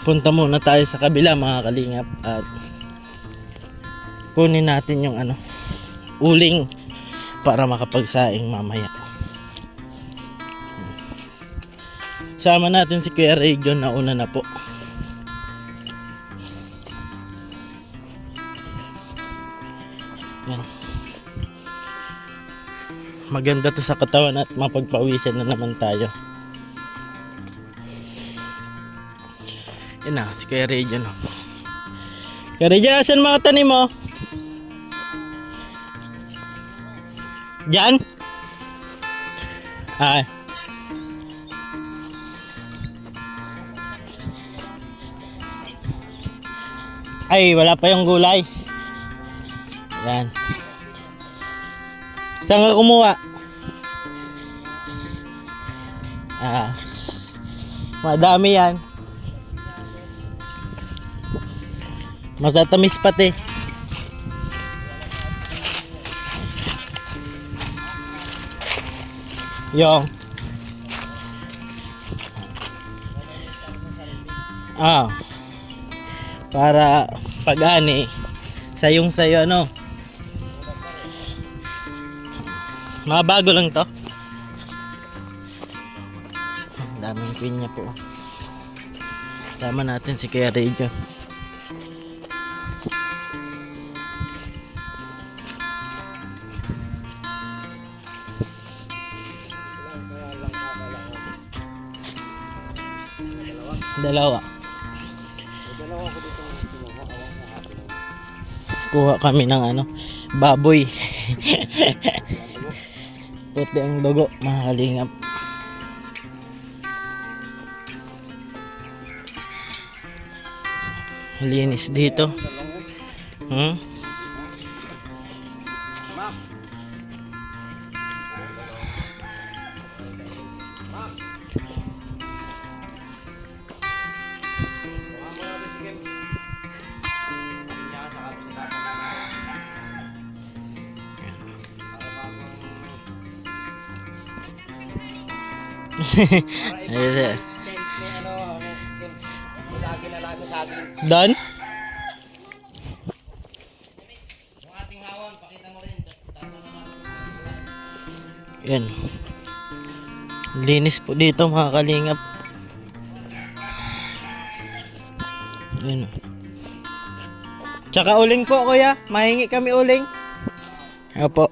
punta muna tayo sa kabila mga kalingap at kunin natin yung uling para makapagsaing mamaya. Sama natin si Kuya Region na una na po. Yan. Maganda to sa katawan at mapagpawisan na naman tayo. Yan na, si Kuya Region. Kuya Region, asan mga tanim mo? Diyan? Ay. Ay, wala pa yung gulay. Yan. Saan ka kumuha? Madami yan. Matatamis pati. Yung para pag-ani sayong sayo mga bago lang to. Daming pinya po. Tama natin si Kuya Radio. Dalawa. Kuha kami ng baboy. Puti ang dugo mga kalingap. Linis dito. Don? Yan. Linis po dito mga kalingap. Yan. Tsaka uling po kuya. Mahingi kami uling. Opo.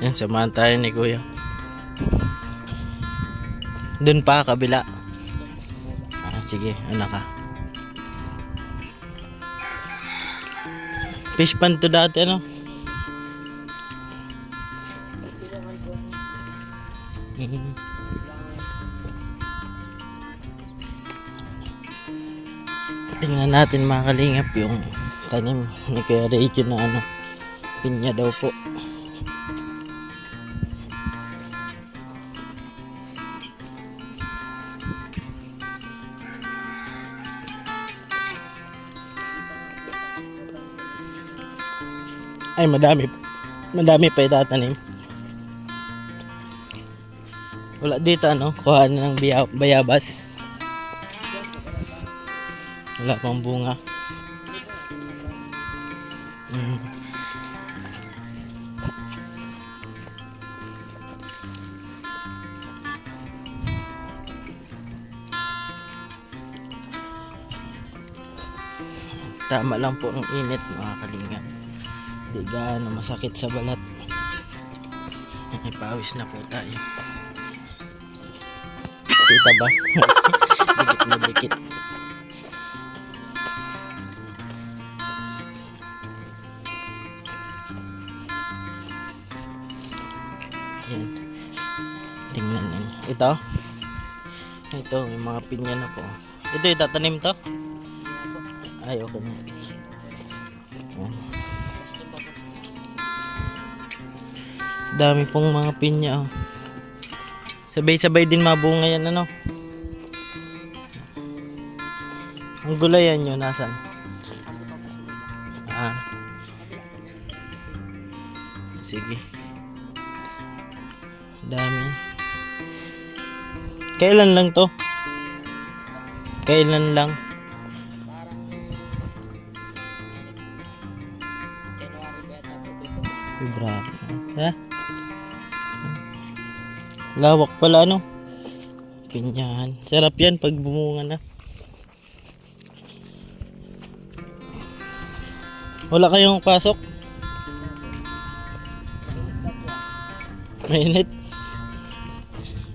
Yan, samahan tayo ni kuya. Doon pa, kabila. Sige, ka. Fish pan to dati, Tingnan natin mga kalingap yung tanim ni Kuya Reggie na pinya daw po. Ay, madami pa itatanim. Wala dito kuha na ng bayabas. Wala pang bunga. Tama lang po ang init mga kalingap. Hindi gaano masakit sa balat. Pawis na po tayo. Kita ba? Dikit na dikit. Yan. Tingnan nyo. Ito. May mga pinya na po. Ito itatanim to? Ay, okay na. Yan. Dami pong mga pinya. Sabay-sabay din mabunga yan. Ang Ang gulayan nyo, nasan? Ah, sige. Dami. Kailan lang to? Kailan lang? February. Ha? Lawak pala ano? Pinyahan. Sarap yan pag bumunga na. Wala kayong pasok? Mainit?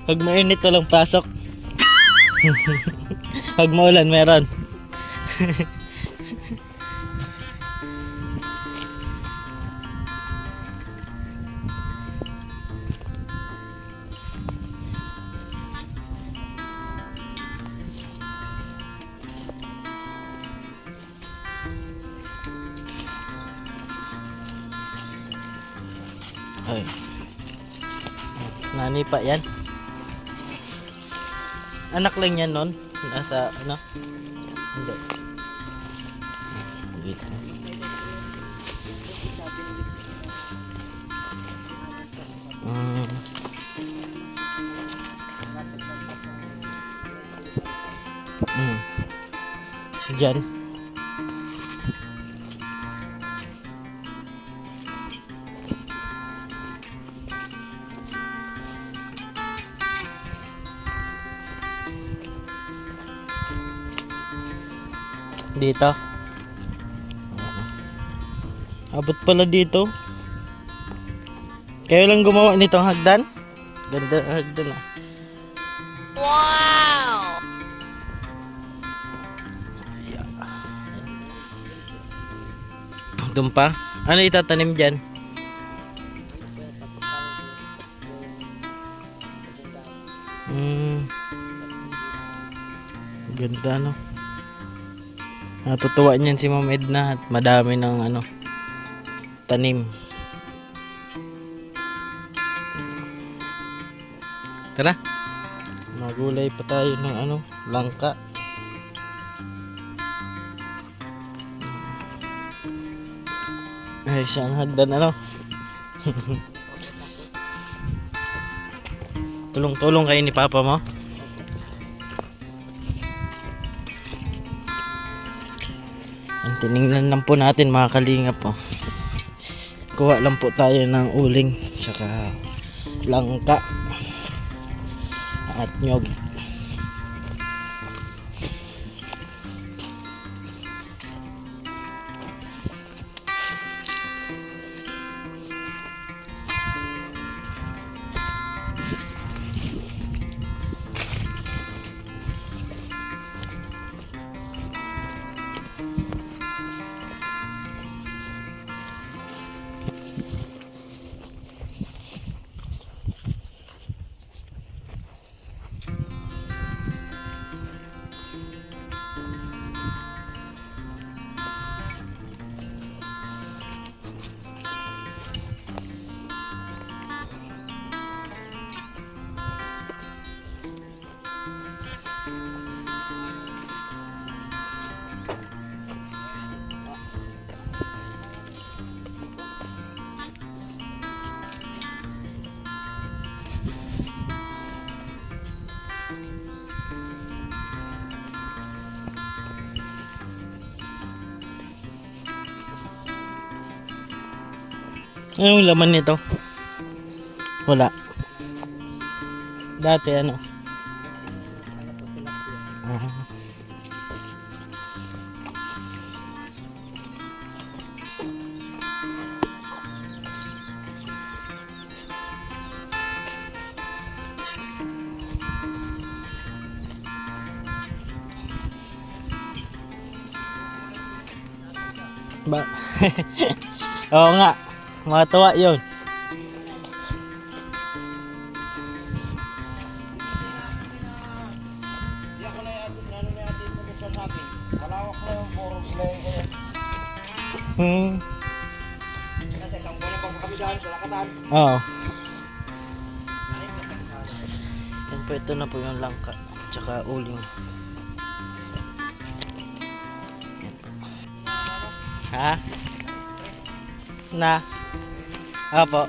Pag mainit walang pasok. Pag maulan meron. Ay. Nani pa yan? Anak lang yan nun? Nasa ano? Hindi. Wait. Mm. Mm. Diyan. Dito. Abot pala dito. Kayo lang gumawa nitong hagdan? Ganda ang hagdan ah. Wow! Doon pa? Ano itatanim dyan? Ganda no. Natutuwa niyan si Ma'am Edna at madami ng ano tanim. Tara. Magulay pa tayo ng ano, langka. Ay, siyang hagdan ano. Tulong-tulong kayo ni Papa mo. Tinignan lang po natin mga kalingap po. Kuha lang po tayo ng uling tsaka langka at nyog. Anong laman nito? Wala. Dati ano? Ba? Oo nga. Matuwa yun. Kasi isang buwan pa kami dyan sa Lakatan. Oo. Yan po, ito na po yung langka. Tsaka uling. Ha? Na? Apo.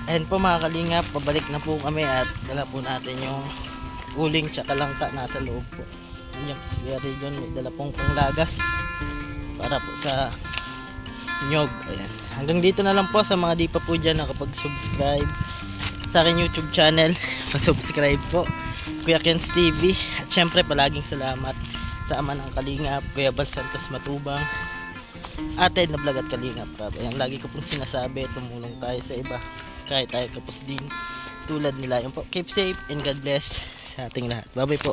Ayan po mga kalingap, pabalik na po kami at dala po natin yung uling tsaka langka nasa loob po. Yun yung si Kuya Region, may dala pong panglagas para po sa nyog. Ayan. Hanggang dito na lang po sa mga di pa po dyan nakapag-subscribe sa aking YouTube channel. Pa-subscribe po. Kuya Ken's TV. At syempre palaging salamat sa ama ng Kalingap, Kuya Bal Santos Matubang, Ate na vlog at Kalingap Rab. Ayan, lagi ko pong sinasabi, tumulong tayo sa iba kahit tayo kapos din tulad nila. Yun po, keep safe and God bless sa ating lahat. Bye bye po.